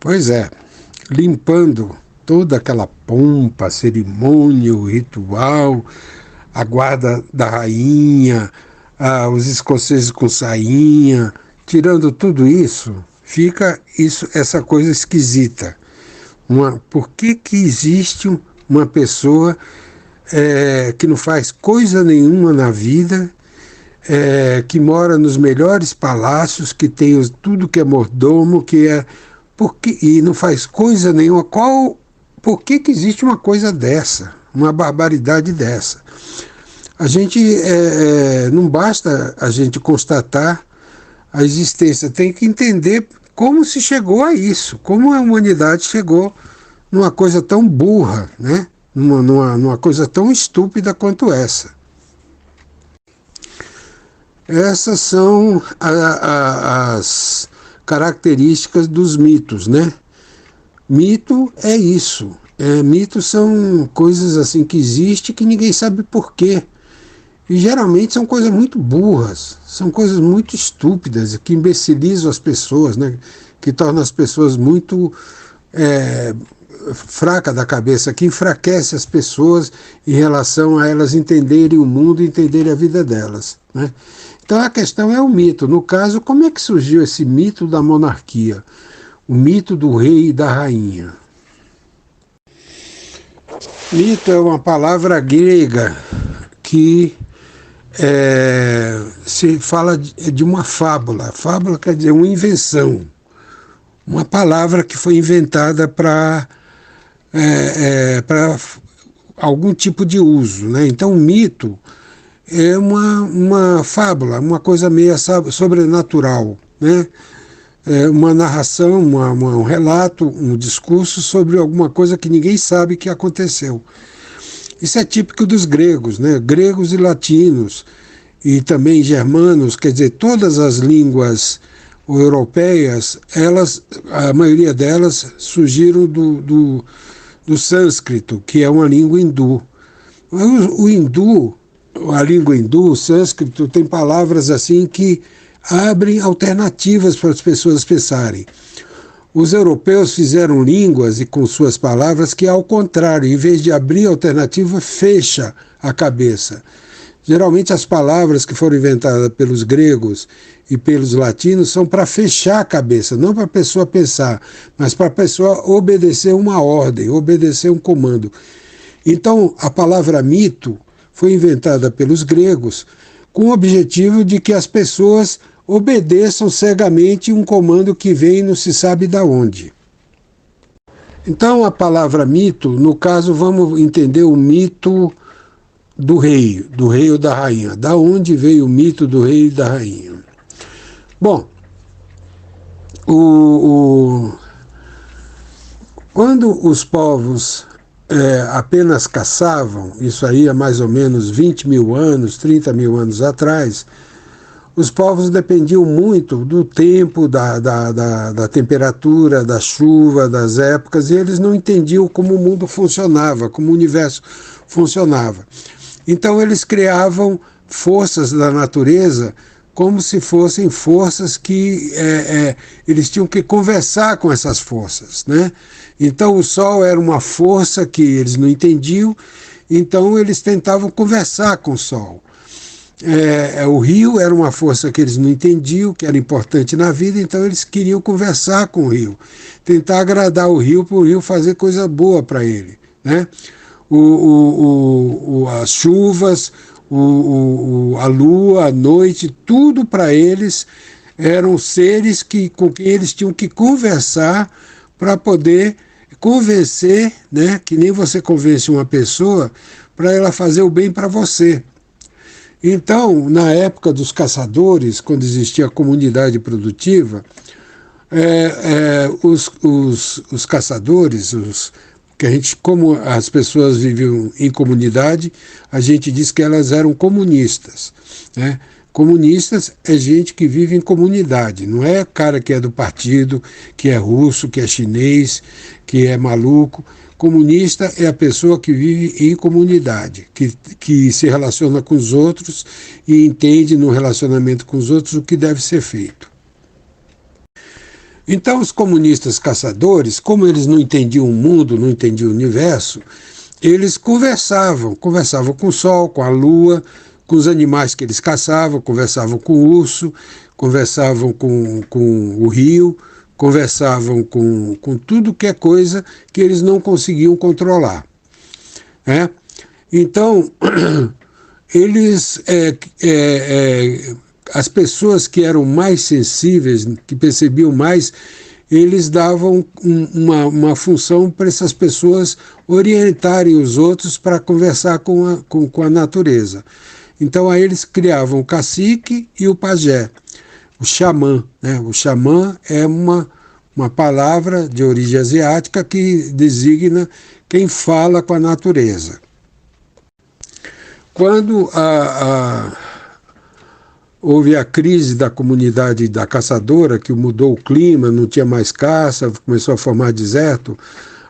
Pois é, limpando toda aquela pompa, cerimônia, o ritual, a guarda da rainha, os escoceses com sainha, tirando tudo isso, fica essa coisa esquisita. Por que existe uma pessoa que não faz coisa nenhuma na vida, que mora nos melhores palácios, que tem tudo que é mordomo, e não faz coisa nenhuma? Por que existe uma coisa dessa, uma barbaridade dessa? A gente não basta a gente constatar a existência, tem que entender como se chegou a isso, como a humanidade chegou numa coisa tão burra, né? numa coisa tão estúpida quanto essa. Essas são as características dos mitos, né? Mito é isso. Mitos são coisas assim que existem que ninguém sabe por quê. E geralmente são coisas muito burras, são coisas muito estúpidas, que imbecilizam as pessoas, né? Que tornam as pessoas muito fracas da cabeça, que enfraquece as pessoas em relação a elas entenderem o mundo, entenderem a vida delas, né? Então a questão é o mito. No caso, como é que surgiu esse mito da monarquia? O mito do rei e da rainha. Mito é uma palavra grega que se fala de uma fábula. Fábula quer dizer uma invenção. Uma palavra que foi inventada para algum tipo de uso, né? Então o mito é uma fábula, uma coisa meio sobrenatural, né? Uma narração, um relato, um discurso sobre alguma coisa que ninguém sabe que aconteceu. Isso é típico dos gregos, né? Gregos e latinos, e também germanos, quer dizer, todas as línguas europeias, a maioria delas surgiram do sânscrito, que é uma língua hindu. O hindu, a língua hindu, o sânscrito, tem palavras assim que abrem alternativas para as pessoas pensarem. Os europeus fizeram línguas e com suas palavras que, ao contrário, em vez de abrir alternativa, fecha a cabeça. Geralmente as palavras que foram inventadas pelos gregos e pelos latinos são para fechar a cabeça, não para a pessoa pensar, mas para a pessoa obedecer uma ordem, obedecer um comando. Então, a palavra mito foi inventada pelos gregos com o objetivo de que as pessoas obedeçam cegamente um comando que vem não se sabe de onde. Então, a palavra mito, no caso, vamos entender o mito do rei ou da rainha. Da onde veio o mito do rei e da rainha? Bom, quando os povos apenas caçavam, isso aí há mais ou menos 20 mil anos, 30 mil anos atrás, os povos dependiam muito do tempo, da temperatura, da chuva, das épocas, e eles não entendiam como o mundo funcionava, como o universo funcionava. Então eles criavam forças da natureza como se fossem forças que eles tinham que conversar com essas forças, né? Então o sol era uma força que eles não entendiam, então eles tentavam conversar com o sol. O rio era uma força que eles não entendiam, que era importante na vida, então eles queriam conversar com o rio, tentar agradar o rio para o rio fazer coisa boa para ele, né? As chuvas, a lua, a noite, tudo para eles eram seres com quem eles tinham que conversar para poder convencer, né, que nem você convence uma pessoa para ela fazer o bem para você. Então, na época dos caçadores, quando existia a comunidade produtiva, os caçadores, como as pessoas viviam em comunidade, a gente diz que elas eram comunistas, né? Comunistas é gente que vive em comunidade, não é cara que é do partido, que é russo, que é chinês, que é maluco. Comunista é a pessoa que vive em comunidade, que se relaciona com os outros e entende no relacionamento com os outros o que deve ser feito. Então os comunistas caçadores, como eles não entendiam o mundo, não entendiam o universo, eles conversavam com o sol, com a lua, com os animais que eles caçavam, conversavam com o urso, conversavam com o rio, conversavam com tudo que é coisa que eles não conseguiam controlar. Né? Então, eles, as pessoas que eram mais sensíveis, que percebiam mais, eles davam uma função para essas pessoas orientarem os outros para conversar com a natureza. Então aí eles criavam o cacique e o pajé, o xamã. Né? O xamã é uma palavra de origem asiática que designa quem fala com a natureza. Quando houve a crise da comunidade da caçadora, que mudou o clima, não tinha mais caça, começou a formar deserto,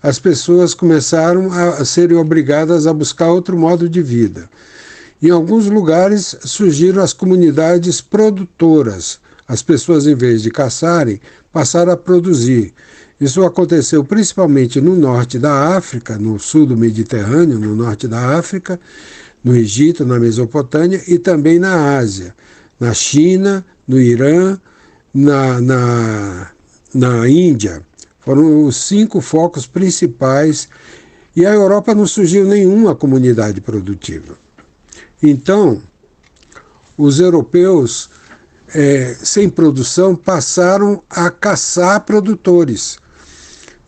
as pessoas começaram a serem obrigadas a buscar outro modo de vida. Em alguns lugares surgiram as comunidades produtoras. As pessoas, em vez de caçarem, passaram a produzir. Isso aconteceu principalmente no norte da África, no sul do Mediterrâneo, no norte da África, no Egito, na Mesopotâmia e também na Ásia, na China, no Irã, na Índia. Foram os 5 focos principais. E a Europa não surgiu nenhuma comunidade produtiva. Então, os europeus, sem produção, passaram a caçar produtores.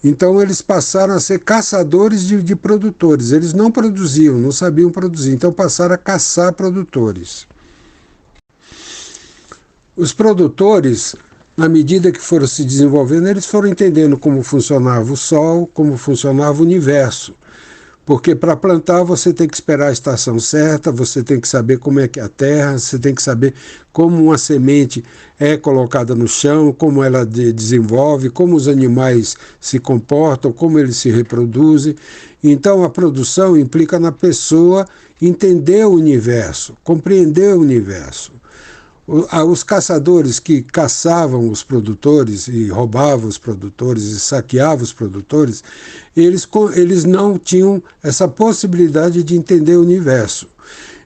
Então, eles passaram a ser caçadores de produtores. Eles não produziam, não sabiam produzir. Então, passaram a caçar produtores. Os produtores, na medida que foram se desenvolvendo, eles foram entendendo como funcionava o Sol, como funcionava o universo. Porque para plantar você tem que esperar a estação certa, você tem que saber como é que é a terra, você tem que saber como uma semente é colocada no chão, como ela desenvolve, como os animais se comportam, como eles se reproduzem. Então a produção implica na pessoa entender o universo, compreender o universo. Os caçadores que caçavam os produtores e roubavam os produtores e saqueavam os produtores, eles não tinham essa possibilidade de entender o universo.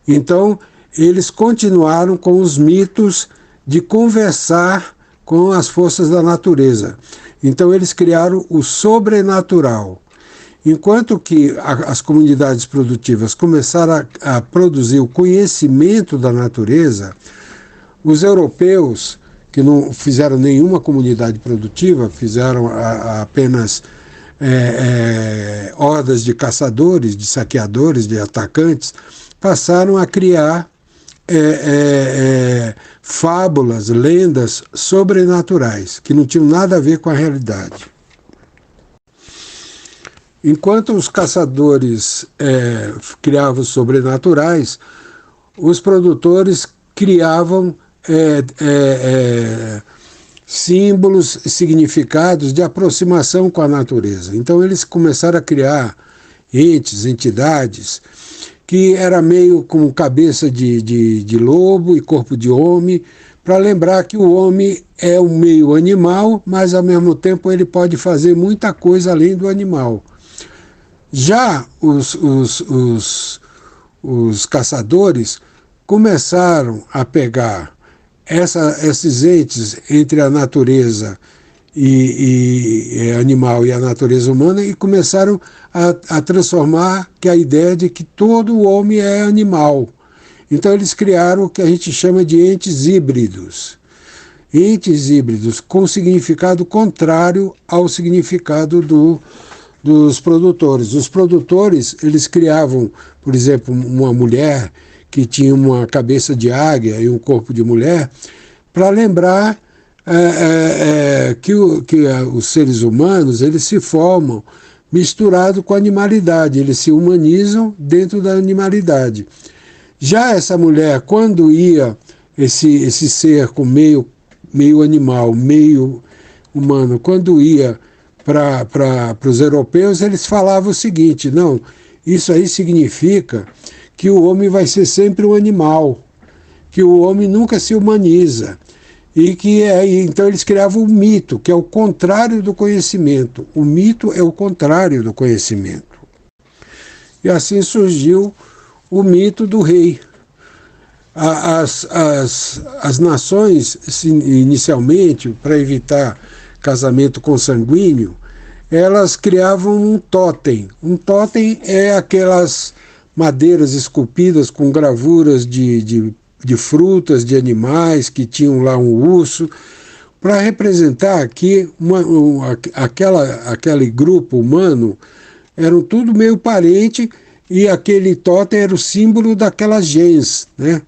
Então, eles continuaram com os mitos de conversar com as forças da natureza. Então, eles criaram o sobrenatural. Enquanto que as comunidades produtivas começaram a produzir o conhecimento da natureza, os europeus, que não fizeram nenhuma comunidade produtiva, fizeram apenas hordas de caçadores, de saqueadores, de atacantes, passaram a criar fábulas, lendas sobrenaturais, que não tinham nada a ver com a realidade. Enquanto os caçadores criavam sobrenaturais, os produtores criavam símbolos, significados de aproximação com a natureza. Então eles começaram a criar entidades, que era meio com cabeça de lobo e corpo de homem, para lembrar que o homem é um meio animal, mas ao mesmo tempo ele pode fazer muita coisa além do animal. Já os caçadores começaram a pegar esses entes entre a natureza animal e a natureza humana e começaram a transformar a ideia de que todo o homem é animal. Então eles criaram o que a gente chama de entes híbridos. Entes híbridos com significado contrário ao significado dos produtores. Os produtores, eles criavam, por exemplo, uma mulher que tinha uma cabeça de águia e um corpo de mulher, para lembrar que os seres humanos, eles se formam misturados com a animalidade, eles se humanizam dentro da animalidade. Já essa mulher, quando ia, esse ser com meio animal, meio humano, quando ia para os europeus, eles falavam o seguinte: não, isso aí significa que o homem vai ser sempre um animal, que o homem nunca se humaniza. E que aí, então eles criavam o mito, que é o contrário do conhecimento. O mito é o contrário do conhecimento. E assim surgiu o mito do rei. As nações, inicialmente, para evitar casamento consanguíneo, elas criavam um totem. Um totem é aquelas madeiras esculpidas com gravuras de frutas, de animais, que tinham lá um urso, para representar que aquele grupo humano eram tudo meio parente, e aquele totem era o símbolo daquela gens, né?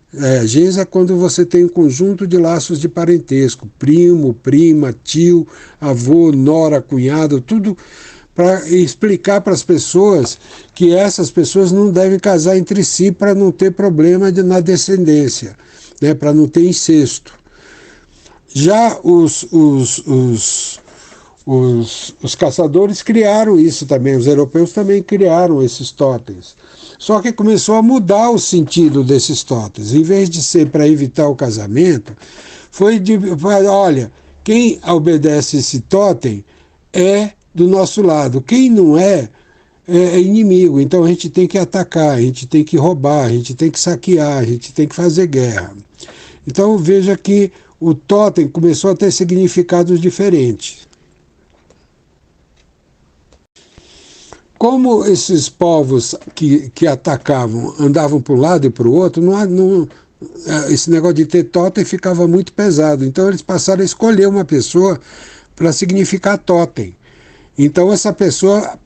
Gens é quando você tem um conjunto de laços de parentesco, primo, prima, tio, avô, nora, cunhado, tudo para explicar para as pessoas que essas pessoas não devem casar entre si para não ter problema na descendência, né? Para não ter incesto. Já os caçadores criaram isso também, os europeus também criaram esses totens. Só que começou a mudar o sentido desses totens. Em vez de ser para evitar o casamento, olha, quem obedece esse totem é do nosso lado. Quem não é inimigo. Então a gente tem que atacar, a gente tem que roubar, a gente tem que saquear, a gente tem que fazer guerra. Então veja que o totem começou a ter significados diferentes. Como esses povos que atacavam andavam para um lado e para o outro, esse negócio de ter totem ficava muito pesado. Então eles passaram a escolher uma pessoa para significar totem. Então essa pessoa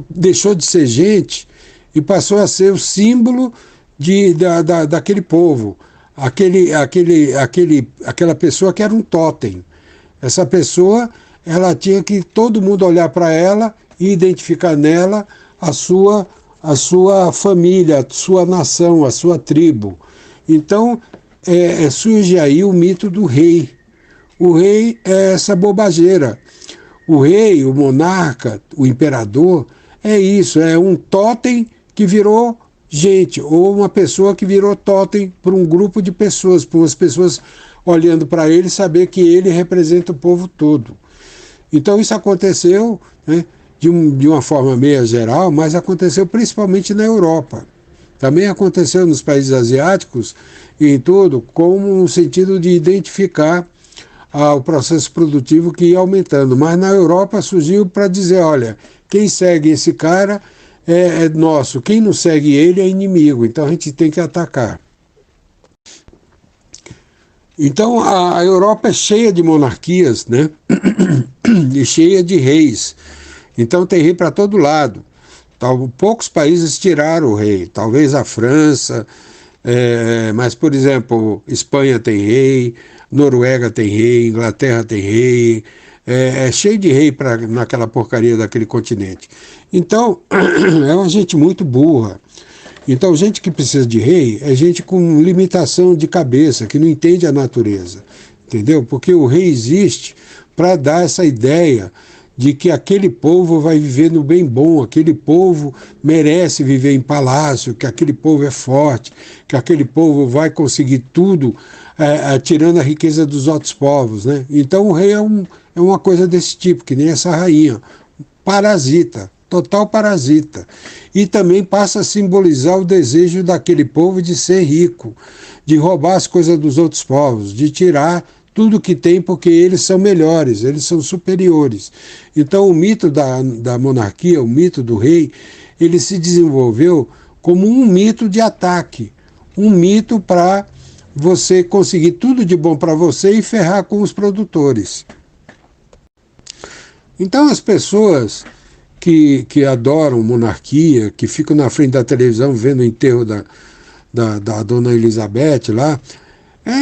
deixou de ser gente e passou a ser o símbolo daquele povo. Aquela pessoa que era um totem. Essa pessoa, ela tinha que todo mundo olhar para ela e identificar nela a sua família, a sua nação, a sua tribo. Então surge aí o mito do rei. O rei é essa bobageira. O rei, o monarca, o imperador, é isso, é um totem que virou gente, ou uma pessoa que virou totem para um grupo de pessoas, para as pessoas olhando para ele saber que ele representa o povo todo. Então isso aconteceu, né, de uma forma meio geral, mas aconteceu principalmente na Europa. Também aconteceu nos países asiáticos e em tudo, como um sentido de identificar o processo produtivo que ia aumentando. Mas na Europa surgiu para dizer, olha, quem segue esse cara é nosso, quem não segue ele é inimigo, então a gente tem que atacar. Então a Europa é cheia de monarquias, né? E cheia de reis. Então tem rei para todo lado. Poucos países tiraram o rei, talvez a França, mas, por exemplo, Espanha tem rei, Noruega tem rei, Inglaterra tem rei, é cheio de rei naquela porcaria daquele continente. Então, é uma gente muito burra. Então, gente que precisa de rei é gente com limitação de cabeça, que não entende a natureza, entendeu? Porque o rei existe para dar essa ideia de que aquele povo vai viver no bem bom, aquele povo merece viver em palácio, que aquele povo é forte, que aquele povo vai conseguir tudo, tirando a riqueza dos outros povos, né? Então o rei é uma coisa desse tipo, que nem essa rainha, parasita, total parasita. E também passa a simbolizar o desejo daquele povo de ser rico, de roubar as coisas dos outros povos, de tirar tudo que tem, porque eles são melhores, eles são superiores. Então o mito da monarquia, o mito do rei, ele se desenvolveu como um mito de ataque, um mito para você conseguir tudo de bom para você e ferrar com os produtores. Então as pessoas que adoram monarquia, que ficam na frente da televisão vendo o enterro da dona Elizabeth lá,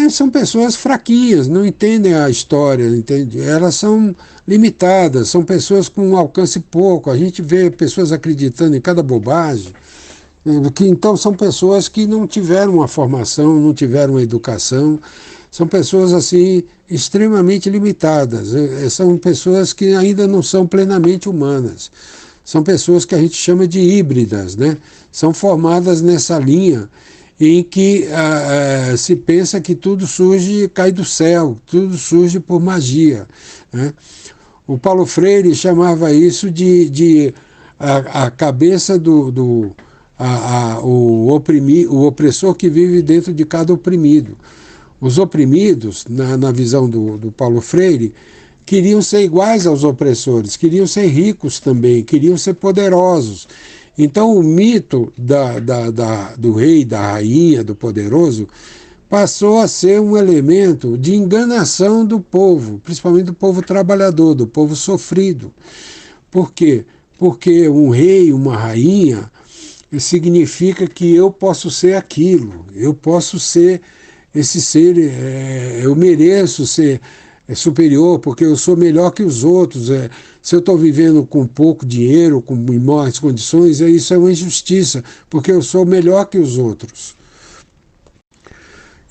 são pessoas fraquinhas, não entendem a história, entende? Elas são limitadas, são pessoas com um alcance pouco. A gente vê pessoas acreditando em cada bobagem, que então são pessoas que não tiveram uma formação, não tiveram uma educação, são pessoas assim extremamente limitadas, são pessoas que ainda não são plenamente humanas, são pessoas que a gente chama de híbridas, né? São formadas nessa linha em que se pensa que tudo surge, cai do céu, tudo surge por magia, né? O Paulo Freire chamava isso de a cabeça o opressor que vive dentro de cada oprimido. Os oprimidos, na visão do Paulo Freire, queriam ser iguais aos opressores, queriam ser ricos também, queriam ser poderosos. Então o mito do rei, da rainha, do poderoso, passou a ser um elemento de enganação do povo, principalmente do povo trabalhador, do povo sofrido. Por quê? Porque um rei, uma rainha, significa que eu posso ser aquilo, eu posso ser esse ser, eu mereço ser superior, porque eu sou melhor que os outros. Se eu estou vivendo com pouco dinheiro, com más condições, isso é uma injustiça, porque eu sou melhor que os outros.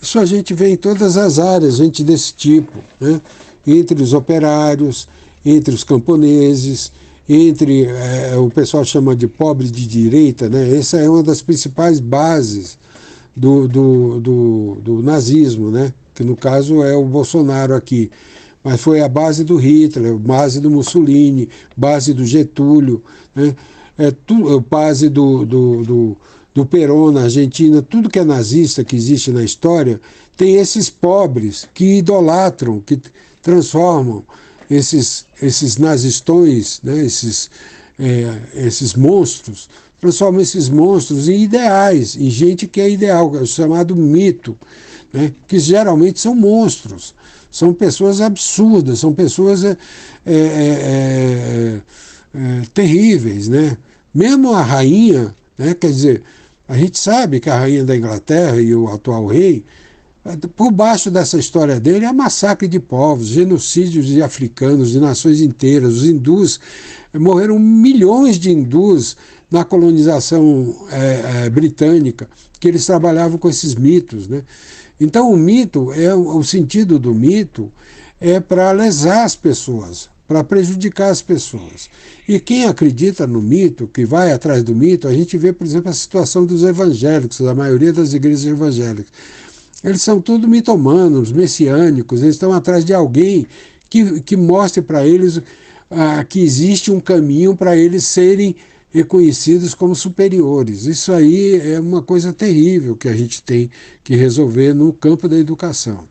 Isso a gente vê em todas as áreas, gente desse tipo, né? Entre os operários, entre os camponeses, entre o pessoal chama de pobre de direita, né? Essa é uma das principais bases do nazismo, né? Que no caso é o Bolsonaro aqui, mas foi a base do Hitler, base do Mussolini, base do Getúlio, né? Base do Perón na Argentina. Tudo que é nazista, que existe na história, tem esses pobres que idolatram, que transformam esses nazistões, né? esses monstros, transformam esses monstros em ideais, em gente que é ideal, é o chamado mito, né? Que geralmente são monstros, são pessoas absurdas, são pessoas terríveis, né? Mesmo a rainha, né? Quer dizer, a gente sabe que a rainha da Inglaterra e o atual rei, por baixo dessa história dele, é massacre de povos, genocídios de africanos, de nações inteiras. Os hindus, morreram milhões de hindus na colonização britânica, que eles trabalhavam com esses mitos, né? Então o sentido do mito é para lesar as pessoas, para prejudicar as pessoas. E quem acredita no mito, que vai atrás do mito, a gente vê, por exemplo, a situação dos evangélicos, da maioria das igrejas evangélicas. Eles são tudo mitomanos, messiânicos, eles estão atrás de alguém que mostre para eles que existe um caminho para eles serem reconhecidos como superiores. Isso aí é uma coisa terrível que a gente tem que resolver no campo da educação.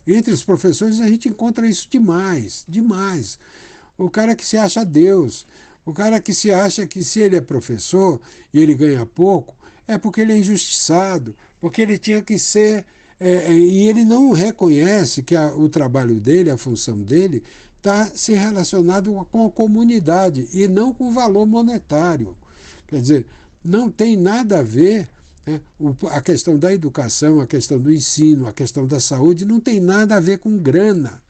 Entre os professores a gente encontra isso demais, demais. O cara que se acha Deus, o cara que se acha que se ele é professor e ele ganha pouco, é porque ele é injustiçado, porque ele tinha que ser... e ele não reconhece que o trabalho dele, a função dele, está se relacionado com a comunidade e não com o valor monetário. Quer dizer, não tem nada a ver, né? A questão da educação, a questão do ensino, a questão da saúde, não tem nada a ver com grana,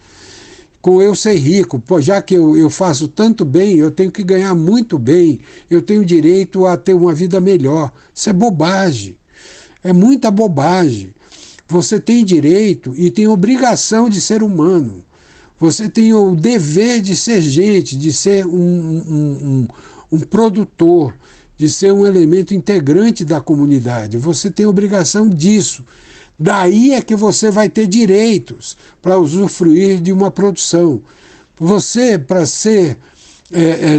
com eu ser rico. Pô, já que eu faço tanto bem, eu tenho que ganhar muito bem, eu tenho direito a ter uma vida melhor. Isso é bobagem, é muita bobagem. Você tem direito e tem obrigação de ser humano. Você tem o dever de ser gente, de ser um produtor, de ser um elemento integrante da comunidade. Você tem obrigação disso. Daí é que você vai ter direitos para usufruir de uma produção. Você, para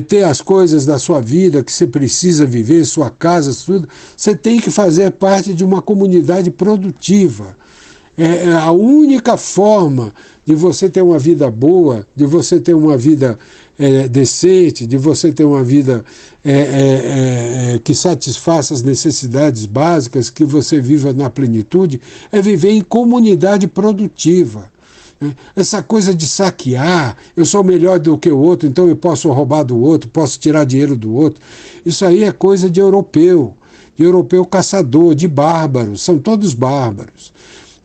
ter as coisas da sua vida que você precisa viver, sua casa, tudo, você tem que fazer parte de uma comunidade produtiva. É a única forma de você ter uma vida boa, de você ter uma vida decente, de você ter uma vida que satisfaça as necessidades básicas, que você viva na plenitude, é viver em comunidade produtiva. Essa coisa de saquear, eu sou melhor do que o outro, então eu posso roubar do outro, posso tirar dinheiro do outro, isso aí é coisa de europeu caçador, de bárbaros, são todos bárbaros.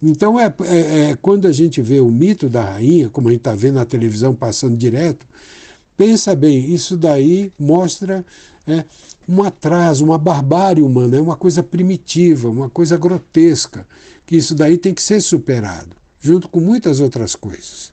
Então, quando a gente vê o mito da rainha, como a gente está vendo na televisão passando direto, pensa bem, isso daí mostra um atraso, uma barbárie humana, é uma coisa primitiva, uma coisa grotesca, que isso daí tem que ser superado, junto com muitas outras coisas.